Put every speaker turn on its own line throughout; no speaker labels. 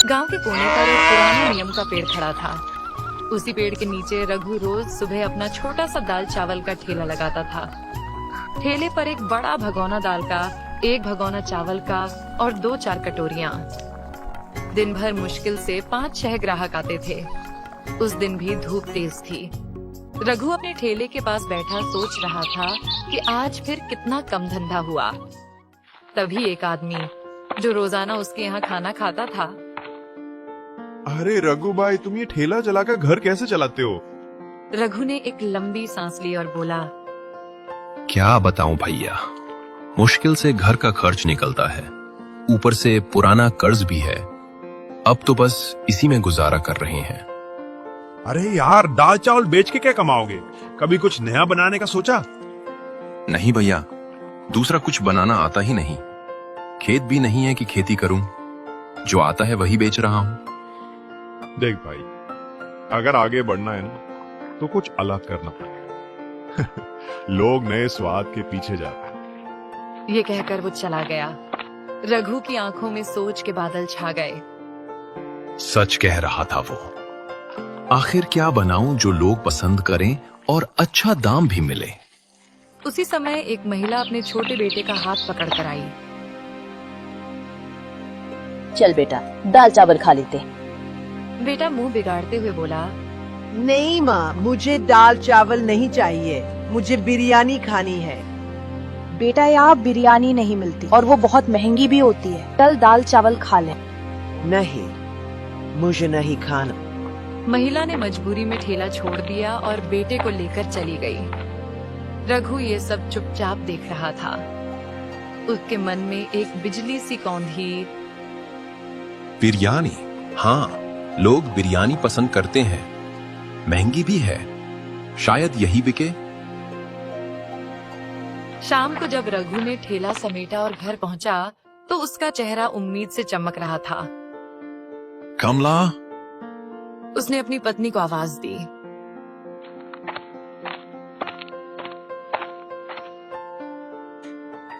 गांव के कोने पर एक पुराने नियम का पेड़ खड़ा था। उसी पेड़ के नीचे रघु रोज सुबह अपना छोटा सा दाल चावल का ठेला लगाता था। ठेले पर एक बड़ा भगोना दाल का, एक भगोना चावल का और 2-4 कटोरियां। दिन भर मुश्किल से 5-6 ग्राहक आते थे। उस दिन भी धूप तेज थी। रघु अपने ठेले के पास बैठा सोच रहा था कि आज फिर कितना कम धंधा हुआ। तभी एक आदमी जो रोजाना उसके यहाँ खाना खाता था।
अरे रघु भाई, तुम ये ठेला चलाकर घर कैसे चलाते हो?
रघु ने एक लंबी सांस ली और बोला,
क्या बताऊं भैया, मुश्किल से घर का खर्च निकलता है, ऊपर से पुराना कर्ज भी है। अब तो बस इसी में गुजारा कर रहे हैं।
अरे यार, दाल चावल बेच के क्या कमाओगे? कभी कुछ नया बनाने का सोचा?
नहीं भैया, दूसरा कुछ बनाना आता ही नहीं। खेत भी नहीं है कि खेती करूं, जो आता है वही बेच रहा हूं।
देख भाई, अगर आगे बढ़ना है ना तो कुछ अलग करना पड़ेगा। लोग नए स्वाद के पीछे जाते हैं।
ये कहकर वो चला गया। रघु की आंखों में सोच के बादल छा गए।
सच कह रहा था वो। आखिर क्या बनाऊं जो लोग पसंद करें और अच्छा दाम भी मिले।
उसी समय एक महिला अपने छोटे बेटे का हाथ पकड़ कर आई।
चल बेटा, दाल चावल खा लेते हैं।
बेटा मुंह बिगाड़ते हुए बोला,
नहीं माँ, मुझे दाल चावल नहीं चाहिए, मुझे बिरयानी खानी है।
बेटा यहाँ बिरयानी नहीं मिलती और वो बहुत महंगी भी होती है। चल दाल चावल खा ले।
नहीं, मुझे नहीं खाना।
महिला ने मजबूरी में ठेला छोड़ दिया और बेटे को लेकर चली गई। रघु ये सब चुपचाप देख रहा था। उसके मन में एक बिजली सी कौंधी।
बिरयानी, हाँ, लोग बिरयानी पसंद करते हैं, महंगी भी है, शायद यही बिके।
शाम को जब रघु ने ठेला समेटा और घर पहुंचा तो उसका चेहरा उम्मीद से चमक रहा था।
कमला,
उसने अपनी पत्नी को आवाज दी।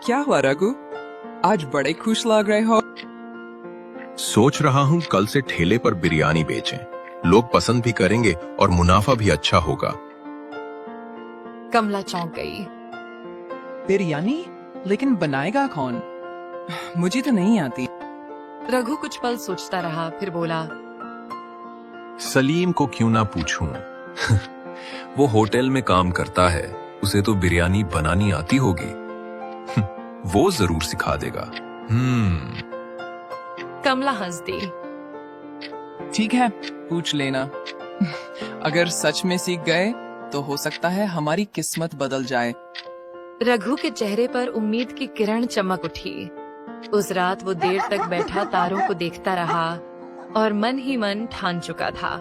क्या हुआ रघु, आज बड़े खुश लग रहे हो?
सोच रहा हूँ कल से ठेले पर बिरयानी बेचें, लोग पसंद भी करेंगे और मुनाफा भी अच्छा होगा।
कमला चौंक गई।
बिरयानी? लेकिन बनाएगा कौन? मुझे तो नहीं आती।
रघु कुछ पल सोचता रहा, फिर बोला,
सलीम को क्यों ना पूछूं? वो होटल में काम करता है, उसे तो बिरयानी बनानी आती होगी। वो जरूर सिखा देगा।
कमला हंस दी।
ठीक है, पूछ लेना। अगर सच में सीख गए तो हो सकता है हमारी किस्मत बदल जाए।
रघु के चेहरे पर उम्मीद की किरण चमक उठी। उस रात वो देर तक बैठा तारों को देखता रहा और मन ही मन ठान चुका था,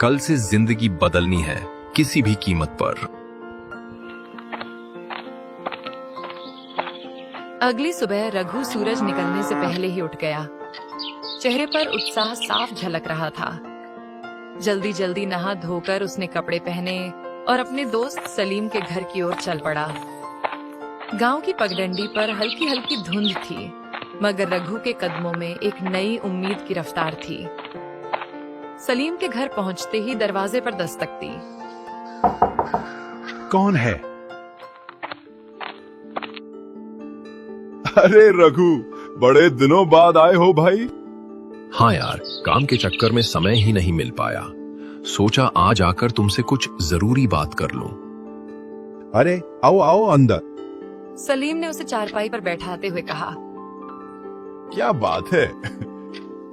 कल से जिंदगी बदलनी है, किसी भी कीमत पर।
अगली सुबह रघु सूरज निकलने से पहले ही उठ गया। चेहरे पर उत्साह साफ झलक रहा था। जल्दी जल्दी नहा धोकर उसने कपड़े पहने और अपने दोस्त सलीम के घर की ओर चल पड़ा। गांव की पगडंडी पर हल्की हल्की धुंध थी, मगर रघु के कदमों में एक नई उम्मीद की रफ्तार थी। सलीम के घर पहुंचते ही दरवाजे पर दस्तक दी।
कौन है? अरे रघु, बड़े दिनों बाद आए हो भाई।
हाँ यार, काम के चक्कर में समय ही नहीं मिल पाया। सोचा आज आकर तुमसे कुछ जरूरी बात कर लूं।
अरे आओ आओ अंदर।
सलीम ने उसे चारपाई पर बैठाते हुए कहा,
क्या बात है?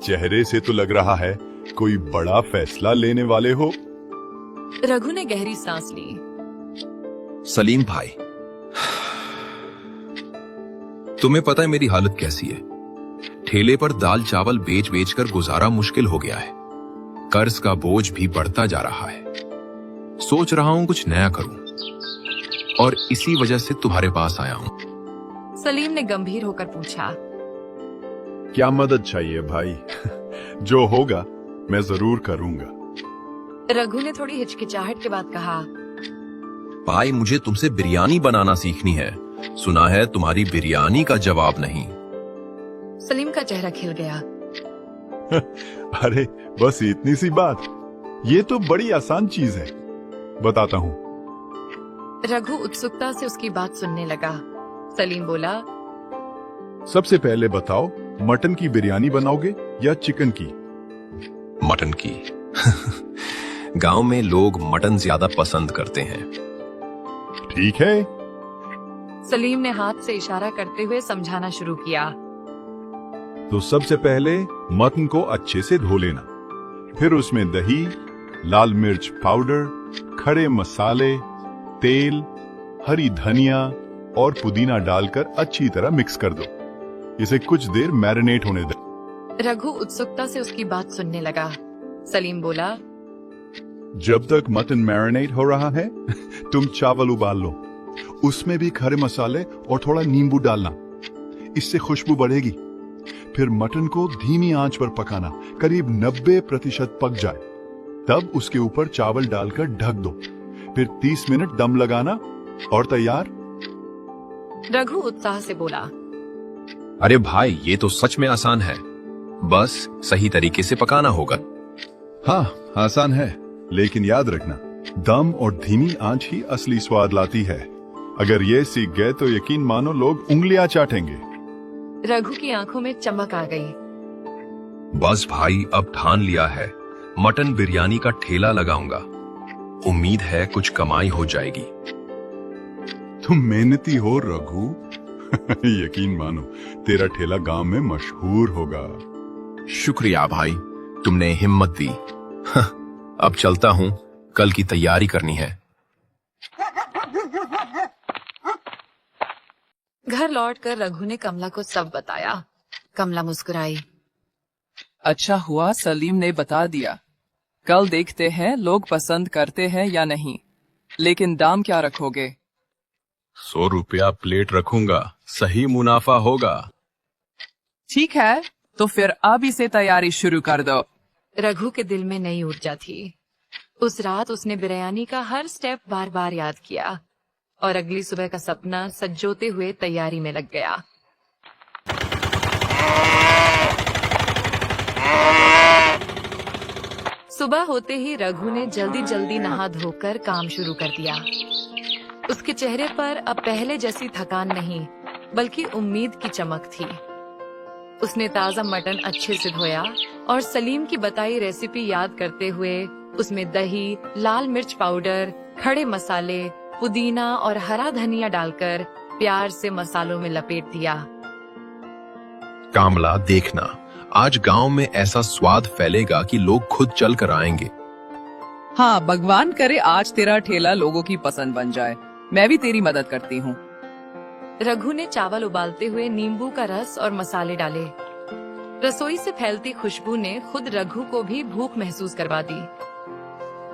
चेहरे से तो लग रहा है कोई बड़ा फैसला लेने वाले हो।
रघु ने गहरी सांस ली।
सलीम भाई, तुम्हें पता है मेरी हालत कैसी है? ठेले पर दाल चावल बेच बेच कर गुजारा मुश्किल हो गया है। कर्ज का बोझ भी बढ़ता जा रहा है। सोच रहा हूं कुछ नया करूं और इसी वजह से तुम्हारे पास आया हूं।
सलीम ने गंभीर होकर पूछा,
क्या मदद चाहिए भाई? जो होगा मैं जरूर करूंगा।
रघु ने थोड़ी हिचकिचाहट के बाद कहा,
भाई मुझे तुमसे बिरयानी बनाना सीखनी है। सुना है तुम्हारी बिरयानी का जवाब नहीं।
सलीम का चेहरा खिल गया।
अरे बस इतनी सी बात, ये तो बड़ी आसान चीज है, बताता हूँ।
रघु उत्सुकता से उसकी बात सुनने लगा। सलीम बोला,
सबसे पहले बताओ, मटन की बिरयानी बनाओगे या चिकन की?
मटन की। गांव में लोग मटन ज्यादा पसंद करते हैं।
ठीक है।
सलीम ने हाथ से इशारा करते हुए समझाना शुरू किया।
तो सबसे पहले मटन को अच्छे से धो लेना, फिर उसमें दही, लाल मिर्च पाउडर, खड़े मसाले, तेल, हरी धनिया और पुदीना डालकर अच्छी तरह मिक्स कर दो। इसे कुछ देर मैरिनेट होने दे।
रघु उत्सुकता से उसकी बात सुनने लगा। सलीम बोला,
जब तक मटन मैरिनेट हो रहा है, तुम चावल उबाल लो। उसमें भी खड़े मसाले और थोड़ा नींबू डालना, इससे खुशबू बढ़ेगी। फिर मटन को धीमी आंच पर पकाना, करीब 90% पक जाए, तब उसके ऊपर चावल डालकर ढक दो। फिर 30 मिनट दम लगाना और तैयार।
रघु उत्साह से बोला,
अरे भाई, ये तो सच में आसान है, बस सही तरीके से पकाना होगा।
हाँ, आसान है, लेकिन याद रखना, दम और धीमी आंच ही असली स्वाद लाती है। अगर ये सीख गए तो यकीन मानो लोग उंगलियां चाटेंगे।
रघु की आंखों में चमक आ गई।
बस भाई, अब ठान लिया है, मटन बिरयानी का ठेला लगाऊंगा। उम्मीद है कुछ कमाई हो जाएगी।
तुम मेहनती हो रघु। यकीन मानो, तेरा ठेला गांव में मशहूर होगा।
शुक्रिया भाई, तुमने हिम्मत दी। अब चलता हूँ, कल की तैयारी करनी है।
घर लौटकर रघु ने कमला को सब बताया। कमला मुस्कुराई।
अच्छा हुआ सलीम ने बता दिया। कल देखते हैं लोग पसंद करते हैं या नहीं। लेकिन दाम क्या रखोगे?
100 रुपया प्लेट रखूंगा, सही मुनाफा होगा।
ठीक है, तो फिर अभी से तैयारी शुरू कर दो।
रघु के दिल में नई ऊर्जा थी। उस रात उसने बिरयानी का हर स्टेप बार बार याद किया और अगली सुबह का सपना सजोते हुए तैयारी में लग गया। सुबह होते ही रघु ने जल्दी जल्दी नहा धोकर काम शुरू कर दिया। उसके चेहरे पर अब पहले जैसी थकान नहीं, बल्कि उम्मीद की चमक थी। उसने ताजा मटन अच्छे से धोया और सलीम की बताई रेसिपी याद करते हुए उसमें दही, लाल मिर्च पाउडर, खड़े मसाले, पुदीना और हरा धनिया डालकर प्यार से मसालों में लपेट दिया।
कामला, देखना, आज गांव में ऐसा स्वाद फैलेगा कि लोग खुद चल कर आएंगे।
हाँ, भगवान करे आज तेरा ठेला लोगों की पसंद बन जाए। मैं भी तेरी मदद करती हूँ।
रघु ने चावल उबालते हुए नींबू का रस और मसाले डाले। रसोई से फैलती खुशबू ने खुद रघु को भी भूख महसूस करवा दी।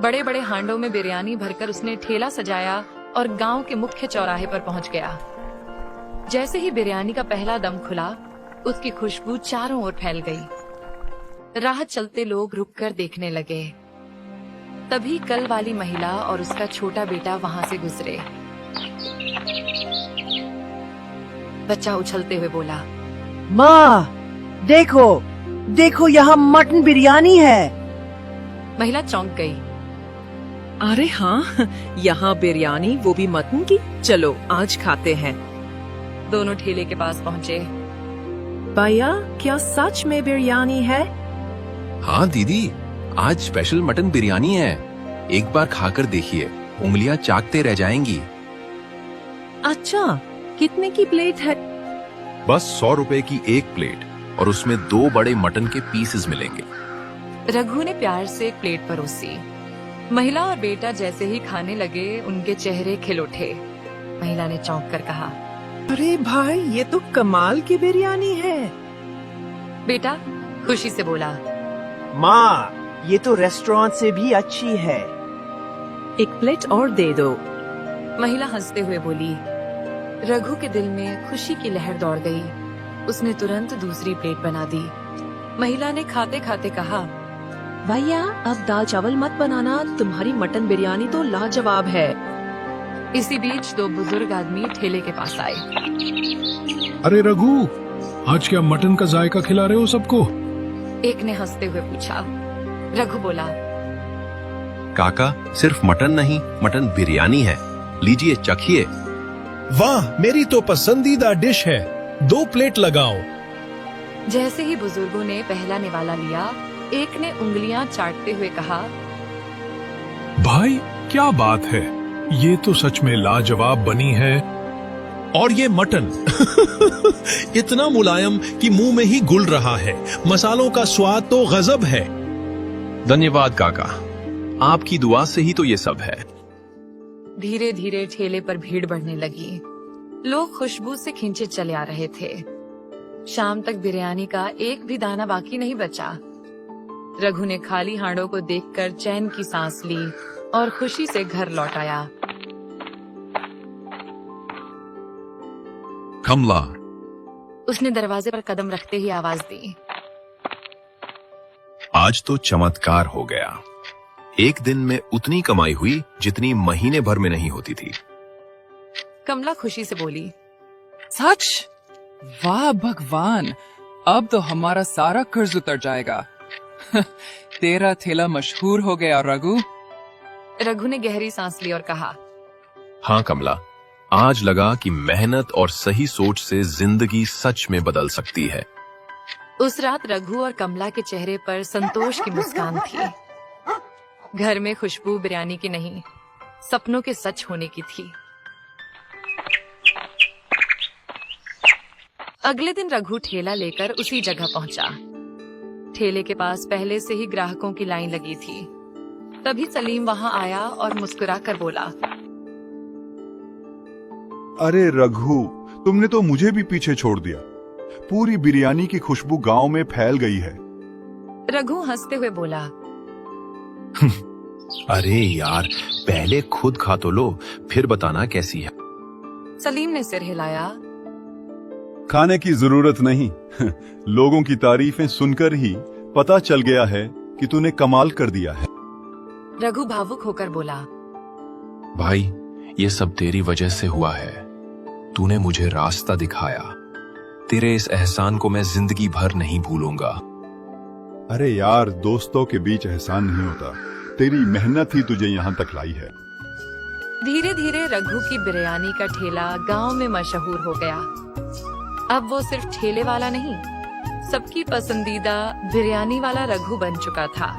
बड़े बड़े हांडों में बिरयानी भरकर उसने ठेला सजाया और गांव के मुख्य चौराहे पर पहुंच गया। जैसे ही बिरयानी का पहला दम खुला, उसकी खुशबू चारों ओर फैल गई। राह चलते लोग रुककर देखने लगे। तभी कल वाली महिला और उसका छोटा बेटा वहां से गुजरे। बच्चा उछलते हुए बोला,
माँ, देखो देखो, यहाँ मटन बिरयानी है।
महिला चौंक गई।
अरे हाँ, यहाँ बिरयानी, वो भी मटन की। चलो आज खाते हैं।
दोनों ठेले के पास पहुँचे।
भैया, क्या सच में बिरयानी है?
हाँ दीदी, आज स्पेशल मटन बिरयानी है। एक बार खाकर देखिए, उंगलियां चाटते रह जाएंगी।
अच्छा, कितने की प्लेट है?
बस 100 रुपए की एक प्लेट और उसमें 2 बड़े मटन के पीसेस मिलेंगे।
रघु ने प्यार से एक प्लेट परोसी। महिला और बेटा जैसे ही खाने लगे, उनके चेहरे खिल उठे। महिला ने चौंक कर कहा,
अरे भाई, ये तो कमाल की बिरयानी है।
बेटा खुशी से बोला,
माँ, ये तो रेस्टोरेंट से भी अच्छी है।
एक प्लेट और दे दो।
महिला हंसते हुए बोली। रघु के दिल में खुशी की लहर दौड़ गई। उसने तुरंत दूसरी प्लेट बना दी। महिला ने खाते खाते कहा,
भैया, अब दाल चावल मत बनाना, तुम्हारी मटन बिरयानी तो लाजवाब है।
इसी बीच 2 बुजुर्ग आदमी ठेले के पास आए।
अरे रघु, आज क्या मटन का जायका खिला रहे हो सबको?
एक ने हंसते हुए पूछा। रघु बोला,
काका, सिर्फ मटन नहीं, मटन बिरयानी है। लीजिए, चखिए।
वाह, मेरी तो पसंदीदा डिश है। 2 प्लेट लगाओ।
जैसे ही बुजुर्गों ने पहला निवाला लिया, एक ने उंगलियां चाटते हुए कहा,
भाई, क्या बात है, ये तो सच में लाजवाब बनी है। और ये मटन इतना मुलायम कि मुंह में ही घुल रहा है। मसालों का स्वाद तो गजब है।
धन्यवाद काका, आपकी दुआ से ही तो ये सब है।
धीरे धीरे ठेले पर भीड़ बढ़ने लगी। लोग खुशबू से खींचे चले आ रहे थे। शाम तक बिरयानी का एक भी दाना बाकी नहीं बचा। रघु ने खाली हांडों को देखकर चैन की सांस ली और खुशी से घर लौट आया।
कमला,
उसने दरवाजे पर कदम रखते ही आवाज दी,
आज तो चमत्कार हो गया। एक दिन में उतनी कमाई हुई जितनी महीने भर में नहीं होती थी।
कमला खुशी से बोली,
सच? वाह भगवान, अब तो हमारा सारा कर्ज उतर जाएगा। तेरा ठेला मशहूर हो गया रघु।
रघु ने गहरी सांस ली और कहा,
हाँ कमला, आज लगा कि मेहनत और सही सोच से जिंदगी सच में बदल सकती है।
उस रात रघु और कमला के चेहरे पर संतोष की मुस्कान थी। घर में खुशबू बिरयानी की नहीं, सपनों के सच होने की थी। अगले दिन रघु ठेला लेकर उसी जगह पहुंचा। ठेले के पास पहले से ही ग्राहकों की लाइन लगी थी। तभी सलीम वहां आया और मुस्कुराकर बोला,
अरे रघु, तुमने तो मुझे भी पीछे छोड़ दिया। पूरी बिरयानी की खुशबू गांव में फैल गई है।
रघु हंसते हुए बोला,
अरे यार, पहले खुद खा तो लो, फिर बताना कैसी है।
सलीम ने सिर हिलाया।
खाने की जरूरत नहीं। लोगों की तारीफें सुनकर ही पता चल गया है कि तूने कमाल कर दिया है।
रघु भावुक होकर बोला,
भाई, ये सब तेरी वजह से हुआ है। तूने मुझे रास्ता दिखाया। तेरे इस एहसान को मैं जिंदगी भर नहीं भूलूंगा।
अरे यार, दोस्तों के बीच एहसान नहीं होता। तेरी मेहनत ही तुझे यहाँ तक लाई है।
धीरे धीरे रघु की बिरयानी का ठेला गांव में मशहूर हो गया। अब वो सिर्फ ठेले वाला नहीं, सबकी पसंदीदा बिरयानी वाला रघु बन चुका था।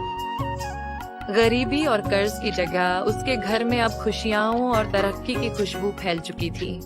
गरीबी और कर्ज की जगह उसके घर में अब खुशियां और तरक्की की खुशबू फैल चुकी थी।